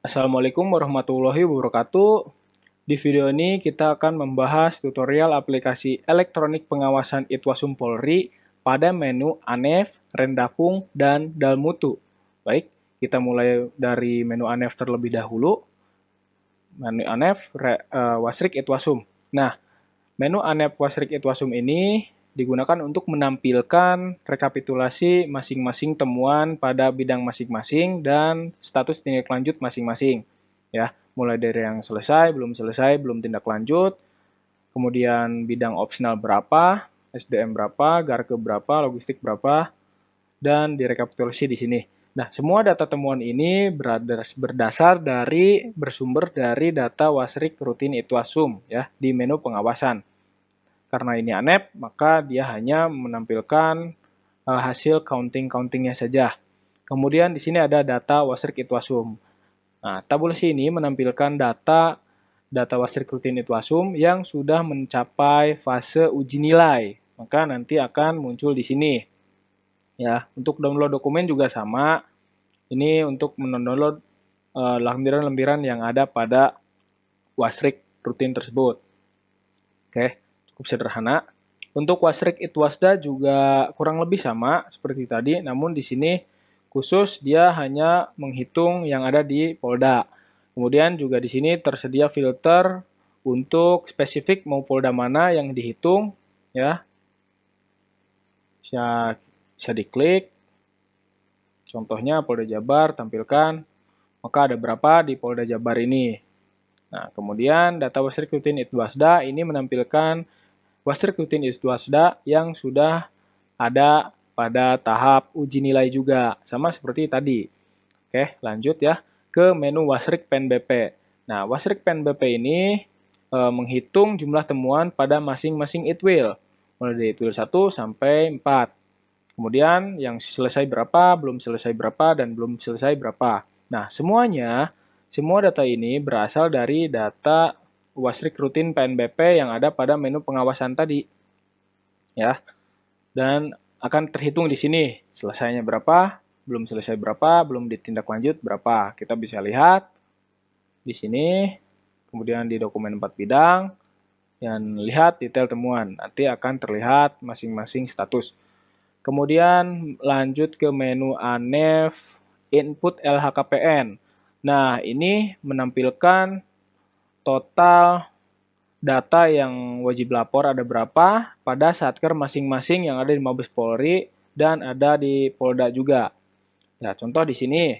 Assalamualaikum warahmatullahi wabarakatuh. Di video ini kita akan membahas tutorial aplikasi elektronik pengawasan Itwasum Polri pada menu ANEF, Rendakung, dan Dalmutu. Baik, kita mulai dari menu ANEF terlebih dahulu. Menu ANEF, Wasrik Itwasum. Nah, menu ANEF Wasrik Itwasum ini digunakan untuk menampilkan rekapitulasi masing-masing temuan pada bidang masing-masing dan status tindak lanjut masing-masing. Ya, mulai dari yang selesai, belum tindak lanjut, kemudian bidang opsional berapa, SDM berapa, Garke berapa, logistik berapa, dan direkapitulasi di sini. Nah, semua data temuan ini bersumber dari data Wasrik rutin Itwasum ya di menu pengawasan. Karena ini ANEP, maka dia hanya menampilkan hasil countingnya saja. Kemudian di sini ada data Wasrik Itwasum. Nah, tabulasi ini menampilkan data Wasrik rutin Itwasum yang sudah mencapai fase uji nilai. Maka nanti akan muncul di sini. Ya, untuk download dokumen juga sama. Ini untuk mendownload lembaran-lembaran yang ada pada Wasrik rutin tersebut. Oke, cukup sederhana. Untuk Wasrik Itwasda juga kurang lebih sama seperti tadi, namun di sini khusus dia hanya menghitung yang ada di Polda. Kemudian juga di sini tersedia filter untuk spesifik mau Polda mana yang dihitung, ya. Bisa diklik. Contohnya Polda Jabar tampilkan, maka ada berapa di Polda Jabar ini. Nah, kemudian data Wasrik rutin Itwasda ini menampilkan Wasrik rutin Itwasda yang sudah ada pada tahap uji nilai juga, sama seperti tadi. Oke, lanjut ya ke menu Wasrik PNBP. Nah, Wasrik PNBP ini menghitung jumlah temuan pada masing-masing itwil, mulai dari itwil 1 sampai 4. Kemudian yang selesai berapa, belum selesai berapa, dan belum selesai berapa. Nah, semua data ini berasal dari data Wasrik rutin PNBP yang ada pada menu pengawasan tadi. Ya, dan akan terhitung di sini. Selesainya berapa, belum selesai berapa, belum ditindaklanjut berapa. Kita bisa lihat di sini, kemudian di dokumen 4 bidang, dan lihat detail temuan. Nanti akan terlihat masing-masing status. Kemudian lanjut ke menu ANEF Input LHKPN. Nah, ini menampilkan total data yang wajib lapor ada berapa pada satker masing-masing yang ada di Mabes Polri dan ada di Polda juga. Ya, contoh di sini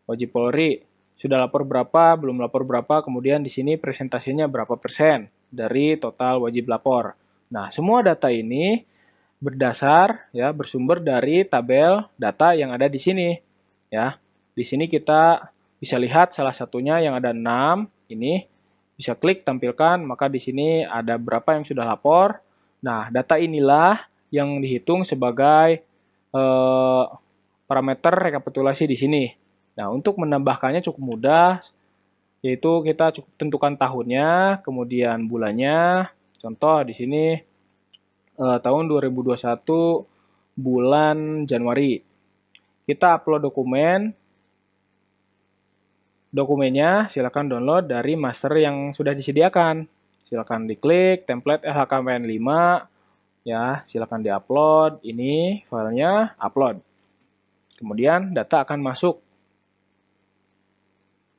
wajib Polri sudah lapor berapa, belum lapor berapa, kemudian di sini presentasinya berapa persen dari total wajib lapor. Nah, semua data ini bersumber dari tabel data yang ada di sini. Ya, di sini kita bisa lihat salah satunya yang ada 6 ini. Bisa klik tampilkan, maka di sini ada berapa yang sudah lapor. Nah, data inilah yang dihitung sebagai parameter rekapitulasi di sini. Nah, untuk menambahkannya cukup mudah, yaitu kita cukup tentukan tahunnya, kemudian bulannya. Contoh di sini tahun 2021 bulan Januari. Kita upload dokumennya silakan download dari master yang sudah disediakan. Silakan diklik template LHKPN 5 ya, silakan diupload. Ini filenya upload. Kemudian data akan masuk.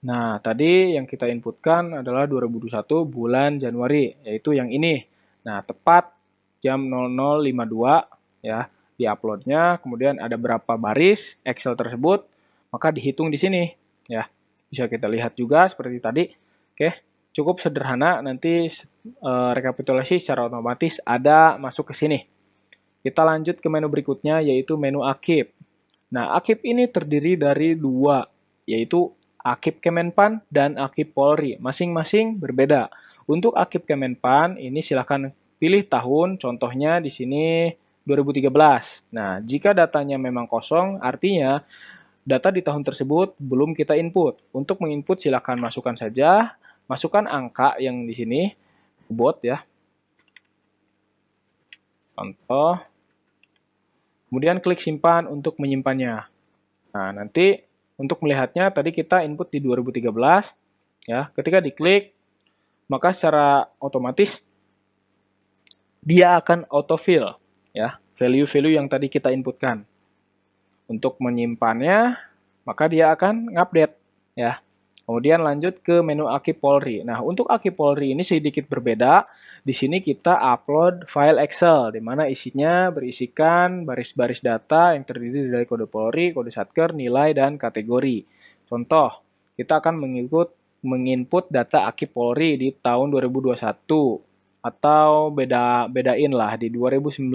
Nah, tadi yang kita inputkan adalah 2021 bulan Januari, yaitu yang ini. Nah, tepat jam 00.52 ya, diuploadnya, kemudian ada berapa baris Excel tersebut, maka dihitung di sini ya. Bisa kita lihat juga seperti tadi. Oke, cukup sederhana, nanti rekapitulasi secara otomatis ada masuk ke sini. Kita lanjut ke menu berikutnya, yaitu menu Akip. Nah, Akip ini terdiri dari dua, yaitu Akip Kemenpan dan Akip Polri. Masing-masing berbeda. Untuk Akip Kemenpan, ini silakan pilih tahun, contohnya di sini 2013. Nah, jika datanya memang kosong, artinya data di tahun tersebut belum kita input. Untuk menginput silakan masukkan saja, masukkan angka yang di sini, bot ya. Contoh. Kemudian klik simpan untuk menyimpannya. Nah, nanti Untuk melihatnya tadi kita input di 2013 ya. Ketika diklik maka secara otomatis dia akan autofill ya, value-value yang tadi kita inputkan. Untuk menyimpannya maka dia akan ngupdate ya. Kemudian lanjut ke menu Akib Polri. Nah, untuk Akib Polri ini sedikit berbeda. Di sini kita upload file Excel, di mana isinya berisikan baris-baris data yang terdiri dari kode Polri, kode Satker, nilai, dan kategori. Contoh, kita akan menginput data Akib Polri di tahun 2021, atau bedain lah di 2019.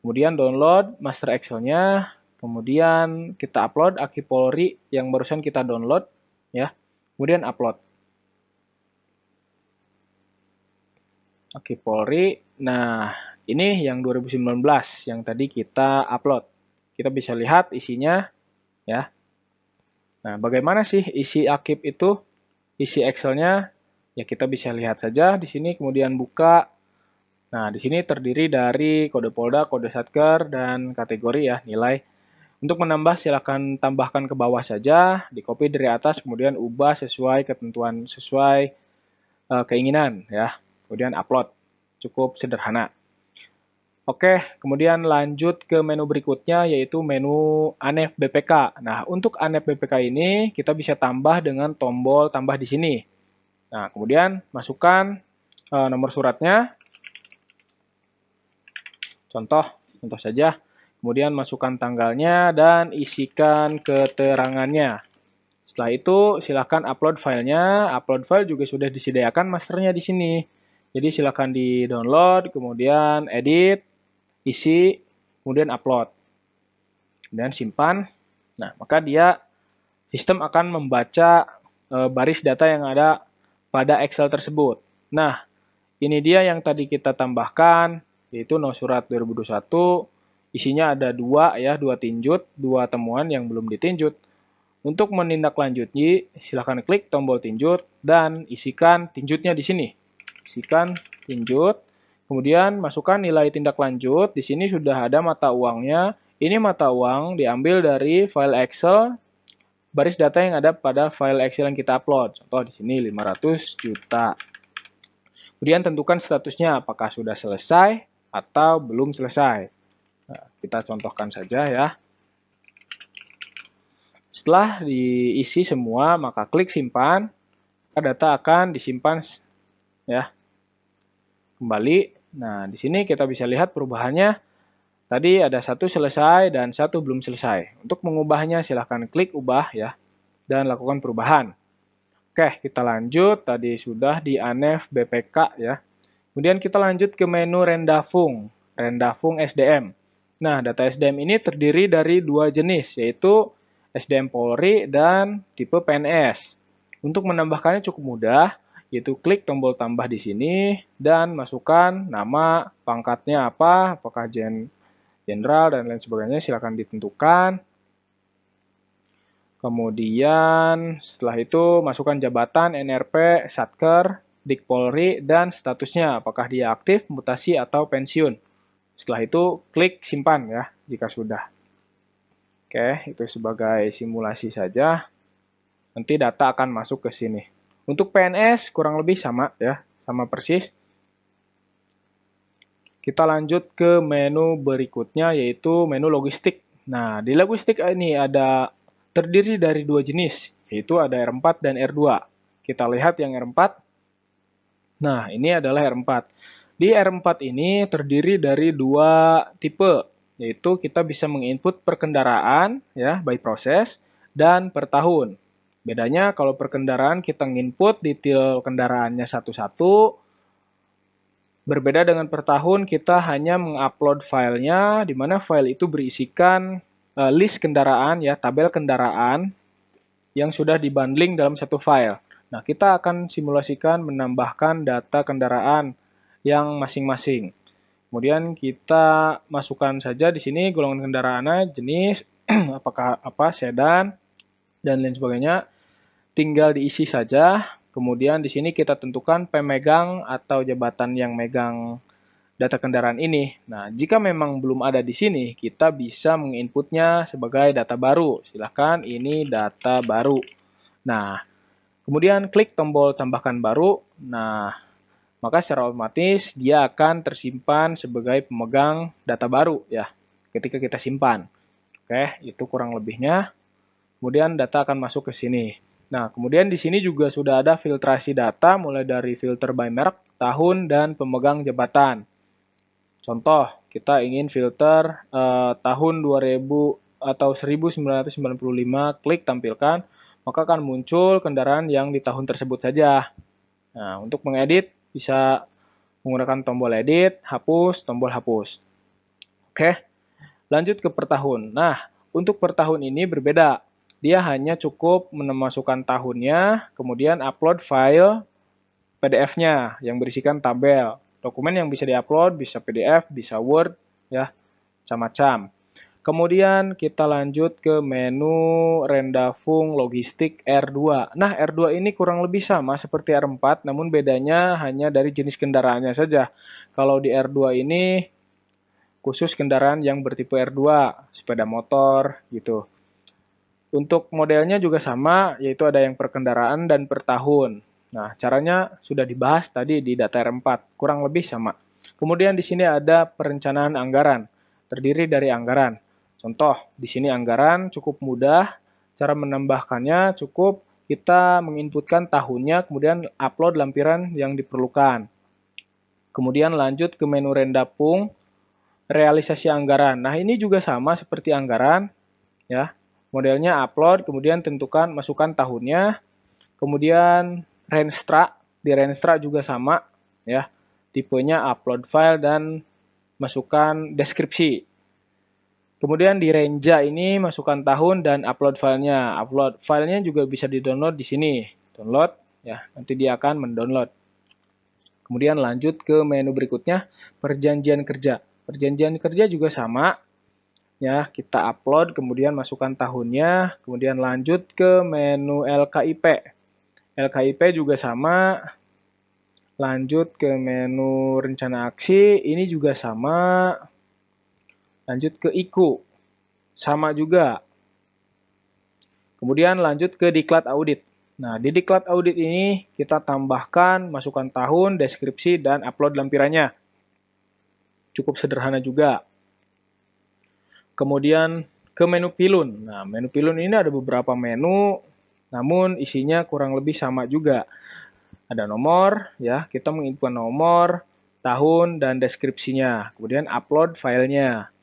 Kemudian download master Excel-nya, kemudian kita upload Akib Polri yang barusan kita download, ya. Kemudian upload. Akib Polri. Nah, ini yang 2019 yang tadi kita upload. Kita bisa lihat isinya ya. Nah, bagaimana sih isi Akib itu? Isi Excel-nya ya kita bisa lihat saja di sini, kemudian buka. Nah, di sini terdiri dari kode Polda, kode Satker, dan kategori ya, nilai. Untuk menambah silakan tambahkan ke bawah saja, di copy dari atas, kemudian ubah sesuai ketentuan, sesuai keinginan ya. Kemudian upload. Cukup sederhana. Oke, kemudian lanjut ke menu berikutnya yaitu menu ANEF BPK. Nah, untuk ANEF BPK ini kita bisa tambah dengan tombol tambah di sini. Nah, kemudian masukkan nomor suratnya. Contoh saja. Kemudian masukkan tanggalnya dan isikan keterangannya. Setelah itu silakan upload filenya. Upload file juga sudah disediakan masternya di sini. Jadi silakan di-download, kemudian edit, isi, kemudian upload. Dan simpan. Nah, maka sistem akan membaca baris data yang ada pada Excel tersebut. Nah, ini dia yang tadi kita tambahkan, yaitu no surat 2021. Isinya ada dua tinjut, dua temuan yang belum ditinjut. Untuk menindaklanjuti, silakan klik tombol tinjut dan isikan tinjutnya di sini. Isikan tinjut, kemudian masukkan nilai tindak lanjut. Di sini sudah ada mata uangnya. Ini mata uang diambil dari file Excel, baris data yang ada pada file Excel yang kita upload. Contoh di sini 500 juta. Kemudian tentukan statusnya apakah sudah selesai atau belum selesai. Nah, kita contohkan saja ya. Setelah diisi semua, maka klik simpan. Data akan disimpan ya. Kembali. Nah, di sini kita bisa lihat perubahannya. Tadi ada satu selesai dan satu belum selesai. Untuk mengubahnya silahkan klik ubah ya dan lakukan perubahan. Oke, kita lanjut. Tadi sudah di ANEF BPK ya. Kemudian kita lanjut ke menu Rendafung SDM. Nah, data SDM ini terdiri dari dua jenis, yaitu SDM Polri dan tipe PNS. Untuk menambahkannya cukup mudah, yaitu klik tombol tambah di sini dan masukkan nama, pangkatnya apa, apakah jenderal dan lain sebagainya, silakan ditentukan. Kemudian setelah itu masukkan jabatan, NRP, Satker, Dik Polri, dan statusnya apakah dia aktif, mutasi, atau pensiun. Setelah itu klik simpan ya jika sudah. Oke, itu sebagai simulasi saja. Nanti data akan masuk ke sini. Untuk PNS kurang lebih sama ya, sama persis. Kita lanjut ke menu berikutnya yaitu menu logistik. Nah, di logistik ini terdiri dari dua jenis, yaitu ada R4 dan R2. Kita lihat yang R4. Nah, ini adalah R4. Di R4 ini terdiri dari dua tipe, yaitu kita bisa menginput per kendaraan ya, by process, dan per tahun. Bedanya kalau per kendaraan kita nginput detail kendaraannya satu-satu. Berbeda dengan per tahun kita hanya mengupload filenya, di mana file itu berisikan list kendaraan ya, tabel kendaraan yang sudah dibundling dalam satu file. Nah, kita akan simulasikan menambahkan data kendaraan yang masing-masing. Kemudian kita masukkan saja di sini golongan kendaraannya, jenis, apakah sedan, dan lain sebagainya. Tinggal diisi saja. Kemudian di sini kita tentukan pemegang atau jabatan yang megang data kendaraan ini. Nah, jika memang belum ada di sini, kita bisa menginputnya sebagai data baru. Silahkan, ini data baru. Nah, kemudian klik tombol tambahkan baru. Nah, maka secara otomatis dia akan tersimpan sebagai pemegang data baru ya, ketika kita simpan. Oke, itu kurang lebihnya. Kemudian data akan masuk ke sini. Nah, kemudian di sini juga sudah ada filtrasi data mulai dari filter by merek, tahun, dan pemegang jabatan. Contoh, kita ingin filter tahun 2000 atau 1995, klik tampilkan, maka akan muncul kendaraan yang di tahun tersebut saja. Nah, untuk mengedit bisa menggunakan tombol edit, hapus, tombol hapus. Oke, lanjut ke per tahun. Nah, untuk per tahun ini berbeda. Dia hanya cukup memasukkan tahunnya, kemudian upload file PDF-nya yang berisikan tabel. Dokumen yang bisa diupload bisa PDF, bisa Word, ya, macam-macam. Kemudian kita lanjut ke menu Rendafung Logistik R2. Nah, R2 ini kurang lebih sama seperti R4, namun bedanya hanya dari jenis kendaraannya saja. Kalau di R2 ini khusus kendaraan yang bertipe R2, sepeda motor, gitu. Untuk modelnya juga sama, yaitu ada yang per kendaraan dan per tahun. Nah, caranya sudah dibahas tadi di data R4, kurang lebih sama. Kemudian di sini ada perencanaan anggaran, terdiri dari anggaran. Contoh, di sini anggaran cukup mudah, cara menambahkannya cukup kita menginputkan tahunnya, kemudian upload lampiran yang diperlukan. Kemudian lanjut ke menu Rendapung, realisasi anggaran. Nah, ini juga sama seperti anggaran, ya. Modelnya upload, kemudian tentukan masukkan tahunnya, kemudian Renstra, di Renstra juga sama ya. Tipenya upload file dan masukkan deskripsi. Kemudian di Renja ini masukkan tahun dan upload filenya. Upload filenya juga bisa di-download di sini. Download ya, nanti dia akan mendownload. Kemudian lanjut ke menu berikutnya, perjanjian kerja. Perjanjian kerja juga sama. Ya, kita upload, kemudian masukkan tahunnya, kemudian lanjut ke menu LKIP. LKIP juga sama, lanjut ke menu rencana aksi, ini juga sama, lanjut ke IKU, sama juga. Kemudian lanjut ke diklat audit. Nah, di diklat audit ini kita tambahkan, masukkan tahun, deskripsi, dan upload lampirannya. Cukup sederhana juga. Kemudian ke menu pilun. Nah, menu pilun ini ada beberapa menu, namun isinya kurang lebih sama juga. Ada nomor, ya, kita menginput nomor, tahun, dan deskripsinya. Kemudian upload filenya.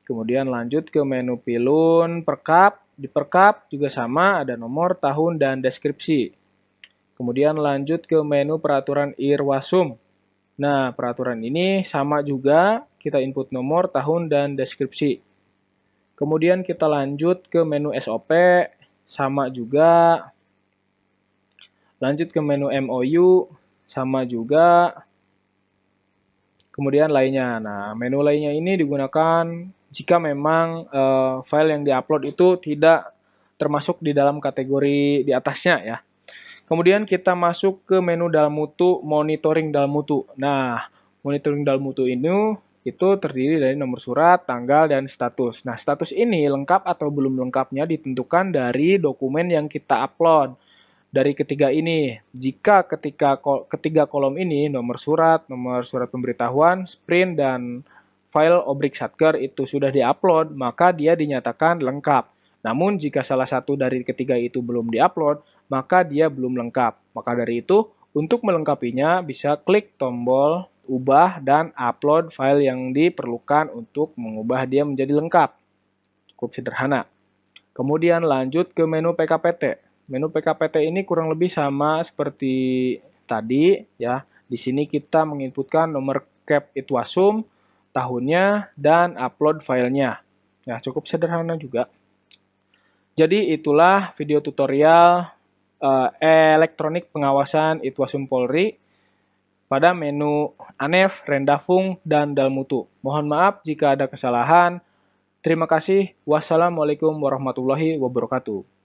Kemudian lanjut ke menu pilun perkap. Di perkap juga sama, ada nomor, tahun, dan deskripsi. Kemudian lanjut ke menu peraturan Irwasum. Nah, peraturan ini sama juga, kita input nomor, tahun, dan deskripsi. Kemudian kita lanjut ke menu SOP, sama juga. Lanjut ke menu MOU, sama juga. Kemudian lainnya. Nah, menu lainnya ini digunakan jika memang file yang diupload itu tidak termasuk di dalam kategori di atasnya ya. Kemudian kita masuk ke menu dalam mutu, monitoring dalam mutu. Nah, monitoring dalam mutu ini itu terdiri dari nomor surat, tanggal, dan status. Nah, status ini lengkap atau belum lengkapnya ditentukan dari dokumen yang kita upload. Dari ketiga ini, jika ketiga kolom ini, nomor surat pemberitahuan, sprint, dan file objek satker itu sudah diupload, maka dia dinyatakan lengkap. Namun jika salah satu dari ketiga itu belum diupload, maka dia belum lengkap. Maka dari itu, untuk melengkapinya bisa klik tombol ubah dan upload file yang diperlukan untuk mengubah dia menjadi lengkap. Cukup sederhana. Kemudian lanjut ke menu PKPT. Menu PKPT ini kurang lebih sama seperti tadi ya. Di sini kita menginputkan nomor cap Itwasum, tahunnya, dan upload filenya. Ya, cukup sederhana juga. Jadi itulah video tutorial elektronik pengawasan Itwasum Polri pada menu ANEF, Rendafung, dan Dalmutu. Mohon maaf jika ada kesalahan. Terima kasih. Wassalamualaikum warahmatullahi wabarakatuh.